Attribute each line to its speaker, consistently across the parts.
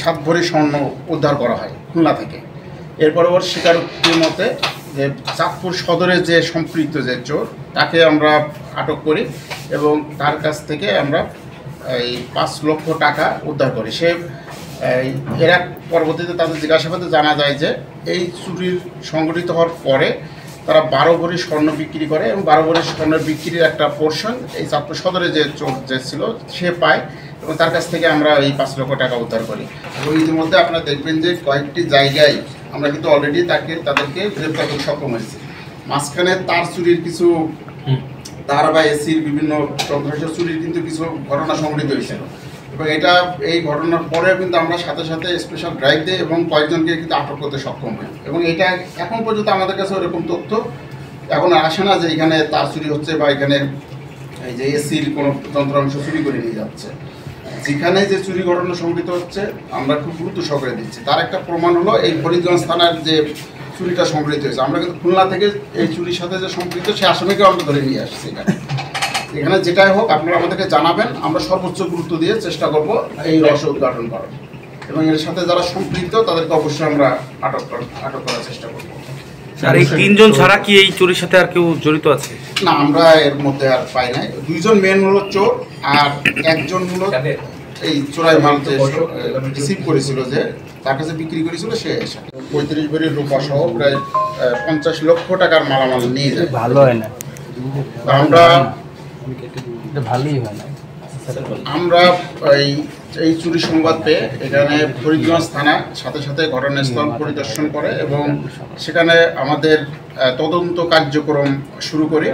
Speaker 1: 7 ভরি স্বর্ণ উদ্ধার করা হয় খুলনা থেকে। এরপর ওর স্বীকারোক্তির মতে যে চাঁদপুর সদরে যে সম্পৃক্ত যে চোর তাকে আমরা আটক করি এবং তার কাছ থেকে আমরা এই 5 লক্ষ টাকা উদ্ধার করি। সে এরা পরবর্তীতে তাদের জিজ্ঞাসাবাদে জানা যায় যে এই চুরির সংঘটিত হওয়ার পরে তারা 12 ভরি স্বর্ণ বিক্রি করে এবং 12 ভরি স্বর্ণের বিক্রির একটা পোর্শন এই চাঁদপুর সদরে যে চোর যে ছিল সে পায় এবং তার কাছ থেকে আমরা এই 5 লক্ষ টাকা উদ্ধার করি। এবং ইতিমধ্যে আপনারা দেখবেন যে কয়েকটি জায়গায় আমরা কিন্তু অলরেডি তাদেরকে গ্রেপ্তার করতে সক্ষম হয়েছি। মাঝখানে তার চুরির কিছু তার বা এসির বিভিন্ন যন্ত্রাংশ চুরির কিন্তু কিছু ঘটনা সংঘটিত হয়েছিল এবং এই ঘটনার পরে কিন্তু আমরা সাথে সাথে স্পেশাল ড্রাইভ দিই এবং কয়েকজনকে কিন্তু আটক করতে সক্ষম হই এবং এটা এখন পর্যন্ত আমাদের কাছে ওরকম তথ্য এখন আসে না যে এখানে তার চুরি হচ্ছে বা এখানে এই যে এসির কোনো যন্ত্রাংশ চুরি করে নিয়ে যাচ্ছে। যেখানে যে চুরি ঘটনা সংঘটিত হচ্ছে আমরা খুব গুরুত্ব সহকারে দিচ্ছি। তার একটা প্রমাণ হলো এই ফরিদগঞ্জ থানার যে চুরিটা সংঘটিত হয়েছে। আমরা কিন্তু খুলনা থেকে এই চুরির সাথে যে সম্পৃক্ত সে আসামিকেও আমরা ধরে নিয়ে আসছি। এখানে যেটাই হোক আপনারা আমাদেরকে জানাবেন, আমরা সর্বোচ্চ গুরুত্ব দিয়ে চেষ্টা করব এই রহস্য উদ্ঘাটন করার এবং এর সাথে যারা সম্পৃক্ত তাদেরকে অবশ্যই আমরা আটক করার চেষ্টা করব।
Speaker 2: আর এই 3 জন ছাড়া কি এই চুরির সাথে আর কেউ জড়িত আছে?
Speaker 1: না, আমরা এর মধ্যে আর পাই নাই। 2 জন মেন হলো চোর আর একজন হলো এই চোরাই মাল যে রিসিভ করেছিল যে তার কাছে বিক্রি করেছিল সে 35 ভরি রূপা সহ প্রায় 50 লক্ষ টাকার মালামাল নিয়ে যায়।
Speaker 3: ভালো হয় না,
Speaker 1: আমরা এই চুরি সংবাদ পেয়ে এখানে ফরিদগঞ্জ থানা সাথে সাথে ঘটনাস্থল পরিদর্শন করে এবং সেখানে আমাদের তদন্ত কার্যক্রম শুরু করি।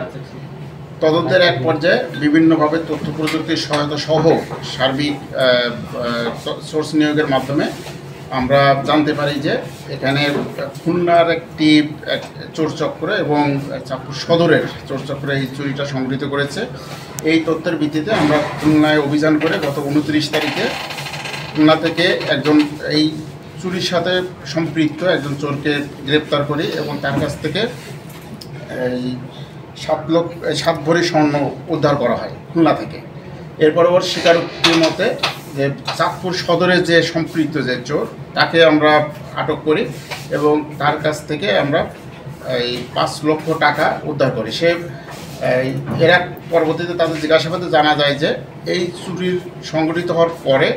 Speaker 1: তদন্তের এক পর্যায়ে বিভিন্নভাবে তথ্য প্রযুক্তির সহায়তা সহ সার্বিক সোর্স নিয়োগের মাধ্যমে আমরা জানতে পারি যে এখানে খুলনার একটি চোরচক্র এবং চাঁদপুর সদরের চোরচক্র এই চুরিটা সংঘটিত করেছে। এই তথ্যের ভিত্তিতে আমরা খুলনায় অভিযান করে গত 29 তারিখে খুলনা থেকে একজন এই চুরির সাথে সম্পৃক্ত একজন চোরকে গ্রেপ্তার করি এবং তার কাছ থেকে এই 7 ভরি স্বর্ণ উদ্ধার করা হয় খুলনা থেকে। এরপর ওর স্বীকারোক্তির মতে যে চাঁদপুর সদরে যে সম্পৃক্ত যে চোর তাকে আমরা আটক করি এবং তার কাছ থেকে আমরা এই 5 লক্ষ টাকা উদ্ধার করি। সে এরা পরবর্তীতে তাদের জিজ্ঞাসাবাদে জানা যায় যে এই চুরির সংঘটিত হওয়ার পরে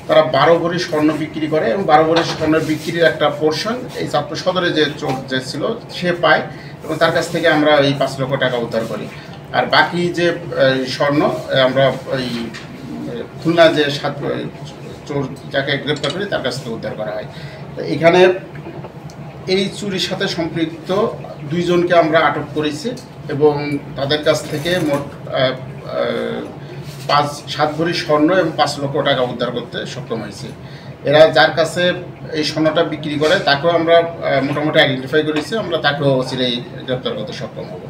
Speaker 1: তারা 12 ভরি স্বর্ণ বিক্রি করে এবং 12 ভরি স্বর্ণের বিক্রির একটা পোর্শন এই চাঁদপুর সদরে যে চোর যে ছিল সে পায় এবং তার কাছ থেকে আমরা এই 5 লক্ষ টাকা উদ্ধার করি। আর বাকি যে স্বর্ণ আমরা ওই খুলনা যে চোর যাকে গ্রেপ্তার করি তার কাছ থেকে উদ্ধার করা হয়। তো এখানে এই চুরির সাথে সম্পৃক্ত 2 জনকে আমরা আটক করেছি এবং তাদের কাছ থেকে মোট 7 ভরি স্বর্ণ এবং 5 লক্ষ টাকা উদ্ধার করতে সক্ষম হয়েছি। এরা যার কাছে এই স্বর্ণটা বিক্রি করে তাকেও আমরা মোটামুটি আইডেন্টিফাই করেছি, আমরা তাকেও চিরেই গ্রেপ্তার করতে সক্ষম হব।